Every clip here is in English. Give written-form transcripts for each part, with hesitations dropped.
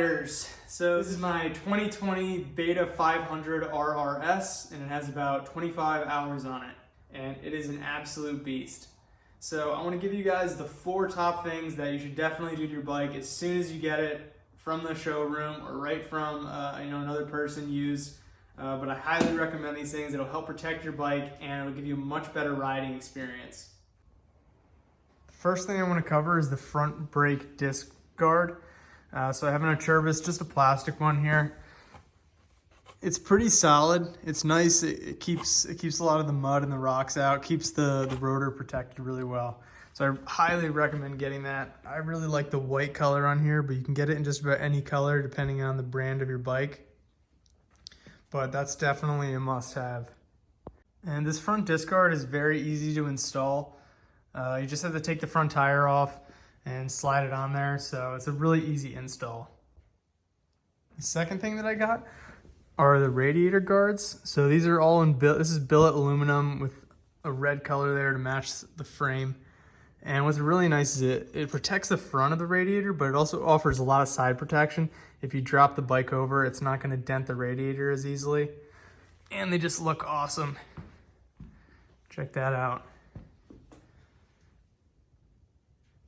Riders. So this is my 2020 Beta 500 RRS, and it has about 25 hours on it, and it is an absolute beast. So I want to give you guys the 4 top things that you should definitely do to your bike as soon as you get it from the showroom or right from another person used. But I highly recommend these things. It'll help protect your bike and it'll give you a much better riding experience. The first thing I want to cover is the front brake disc guard. So I have an Acerbis, just a plastic one here. It's pretty solid. It's nice. It keeps a lot of the mud and the rocks out. Keeps the rotor protected really well. So I highly recommend getting that. I really like the white color on here, but you can get it in just about any color depending on the brand of your bike. But that's definitely a must-have. And this front disc guard is very easy to install. You just have to take the front tire off and slide it on there, so it's a really easy install. The second thing that I got are the Radiator Guards. So these are all in this is billet aluminum with a red color there to match the frame. And what's really nice is it protects the front of the radiator, but it also offers a lot of side protection. If you drop the bike over, it's not going to dent the radiator as easily. And they just look awesome. Check that out.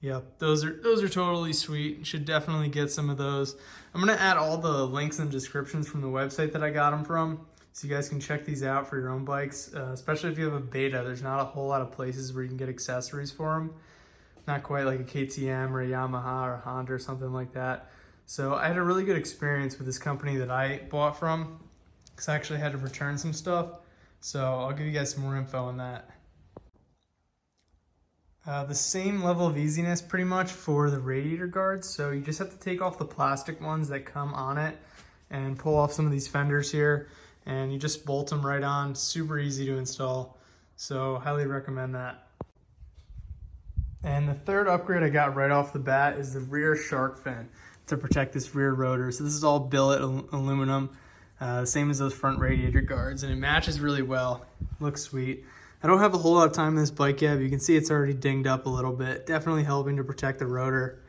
Yep, those are totally sweet. You should definitely get some of those. I'm going to add all the links and descriptions from the website that I got them from, so you guys can check these out for your own bikes, especially if you have a Beta. There's not a whole lot of places where you can get accessories for them. Not quite like a KTM or a Yamaha or a Honda or something like that. So I had a really good experience with this company that I bought from, because I actually had to return some stuff. So I'll give you guys some more info on that. The same level of easiness pretty much for the radiator guards. So you just have to take off the plastic ones that come on it and pull off some of these fenders here, and you just bolt them right on. Super easy to install. So highly recommend that. And the third upgrade I got right off the bat is the rear shark fin to protect this rear rotor. So this is all billet aluminum, same as those front radiator guards, and it matches really well. Looks sweet. I don't have a whole lot of time on this bike yet, but you can see it's already dinged up a little bit. Definitely helping to protect the rotor.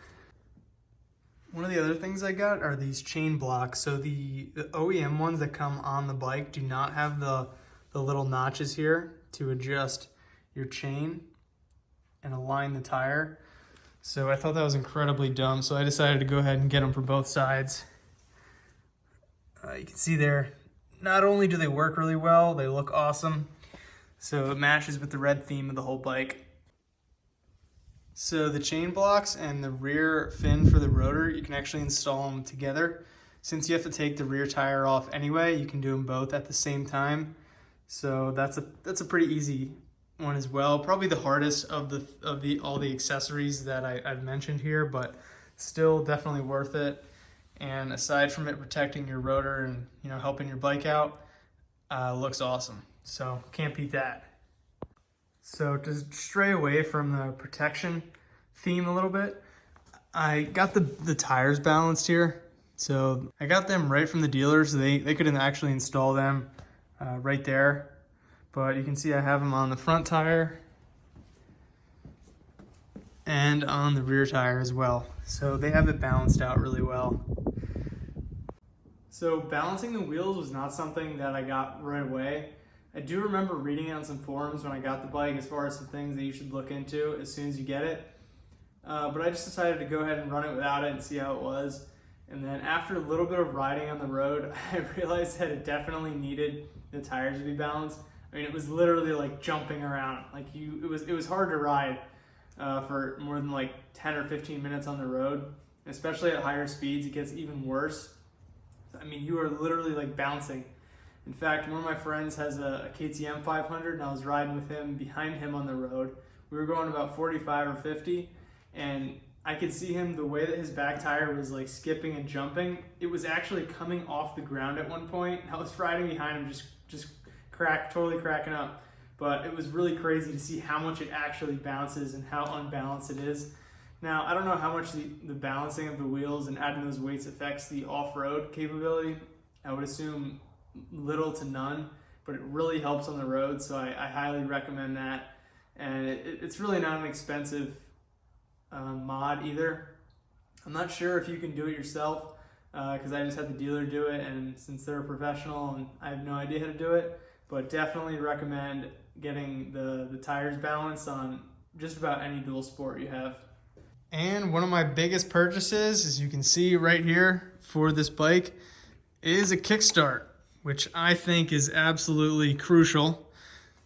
One of the other things I got are these chain blocks. So the OEM ones that come on the bike do not have the little notches here to adjust your chain and align the tire. So I thought that was incredibly dumb, so I decided to go ahead and get them for both sides. You can see there, not only do they work really well, they look awesome. So it matches with the red theme of the whole bike. So the chain blocks and the rear fin for the rotor, you can actually install them together. Since you have to take the rear tire off anyway, you can do them both at the same time. So that's a pretty easy one as well. Probably the hardest of all the accessories that I've mentioned here, but still definitely worth it. And aside from it protecting your rotor and helping your bike out, looks awesome. So can't beat that. So to stray away from the protection theme a little bit, I got the tires balanced here. So I got them right from the dealer, so they couldn't actually install them right there. But you can see I have them on the front tire and on the rear tire as well. So they have it balanced out really well. So balancing the wheels was not something that I got right away. I do remember reading on some forums when I got the bike as far as some things that you should look into as soon as you get it. But I just decided to go ahead and run it without it and see how it was. And then after a little bit of riding on the road, I realized that it definitely needed the tires to be balanced. I mean, it was literally like jumping around. Like it was hard to ride for more than like 10 or 15 minutes on the road. Especially at higher speeds, it gets even worse. I mean, you are literally like bouncing. In fact, one of my friends has a KTM 500, and I was riding with him behind him on the road. We were going about 45 or 50, and I could see him, the way that his back tire was like skipping and jumping, it was actually coming off the ground at one point. I was riding behind him, just totally cracking up. But it was really crazy to see how much it actually bounces and how unbalanced it is. Now, I don't know how much the balancing of the wheels and adding those weights affects the off-road capability. I would assume little to none, but it really helps on the road, so I highly recommend that. And it's really not an expensive mod either. I'm not sure if you can do it yourself, because I just had the dealer do it, and since they're a professional and I have no idea how to do it, but definitely recommend getting the tires balanced on just about any dual sport you have. And one of my biggest purchases, as you can see right here for this bike, is a kickstart, which I think is absolutely crucial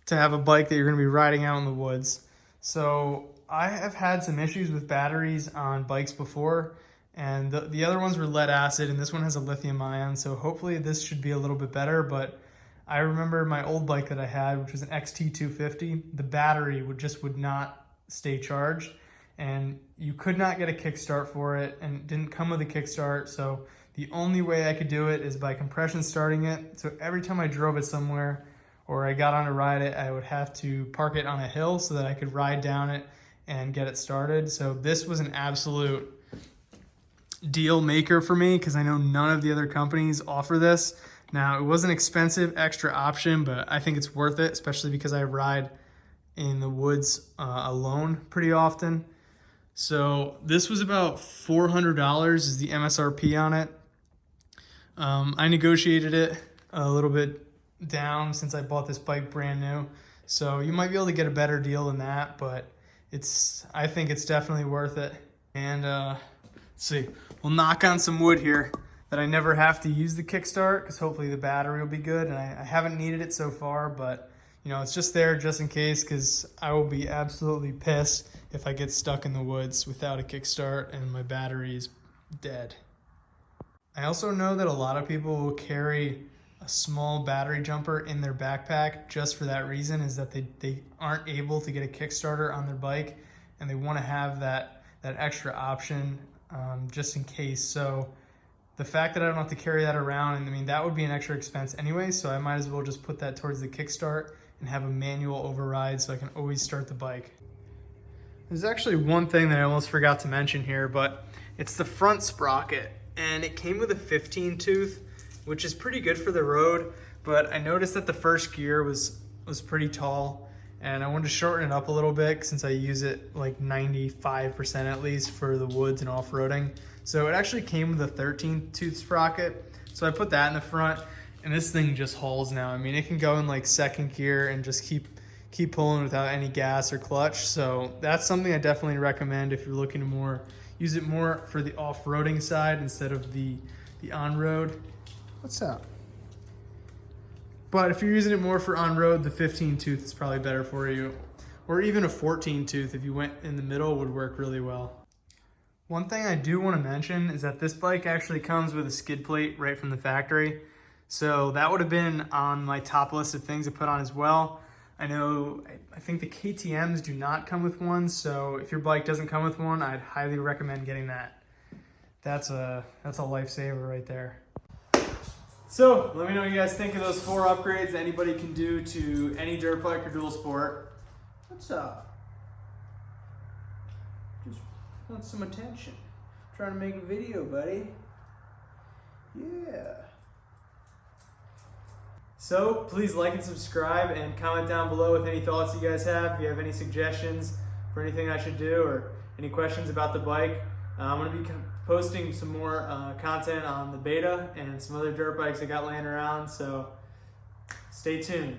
to have a bike that you're going to be riding out in the woods. So I have had some issues with batteries on bikes before, and the other ones were lead acid, and this one has a lithium ion, so hopefully this should be a little bit better. But I remember my old bike that I had, which was an XT250, the battery would not stay charged, and you could not get a kickstart for it, and it didn't come with a kickstart. So the only way I could do it is by compression starting it. So every time I drove it somewhere or I got on to ride it, I would have to park it on a hill so that I could ride down it and get it started. So this was an absolute deal maker for me because I know none of the other companies offer this. Now, it was an expensive extra option, but I think it's worth it, especially because I ride in the woods alone pretty often. So this was about $400 is the MSRP on it. I negotiated it a little bit down since I bought this bike brand new. So you might be able to get a better deal than that, but I think it's definitely worth it. And let's see, we'll knock on some wood here that I never have to use the kickstart because hopefully the battery will be good. And I haven't needed it so far, but you know, it's just there just in case because I will be absolutely pissed if I get stuck in the woods without a kickstart and my battery is dead. I also know that a lot of people will carry a small battery jumper in their backpack just for that reason, is that they aren't able to get a Kickstarter on their bike and they want to have that extra option just in case. So the fact that I don't have to carry that around, and I mean, that would be an extra expense anyway, so I might as well just put that towards the Kickstart and have a manual override so I can always start the bike. There's actually one thing that I almost forgot to mention here, but it's the front sprocket, and it came with a 15 tooth, which is pretty good for the road, but I noticed that the first gear was pretty tall, and I wanted to shorten it up a little bit since I use it like 95% at least for the woods and off-roading. So it actually came with a 13 tooth sprocket, so I put that in the front, and this thing just hauls now. I mean, it can go in like second gear and just keep pulling without any gas or clutch. So that's something I definitely recommend if you're looking to use it more for the off-roading side instead of the on-road. What's up? But if you're using it more for on-road, the 15 tooth is probably better for you. Or even a 14 tooth, if you went in the middle, would work really well. One thing I do want to mention is that this bike actually comes with a skid plate right from the factory. So that would have been on my top list of things to put on as well. I think the KTMs do not come with one, so if your bike doesn't come with one, I'd highly recommend getting that. That's a lifesaver right there. So let me know what you guys think of those 4 upgrades that anybody can do to any dirt bike or dual sport. What's up? Just want some attention. Trying to make a video, buddy. Yeah. So please like and subscribe and comment down below with any thoughts you guys have. If you have any suggestions for anything I should do or any questions about the bike. I'm going to be posting some more content on the beta and some other dirt bikes I got laying around, so stay tuned.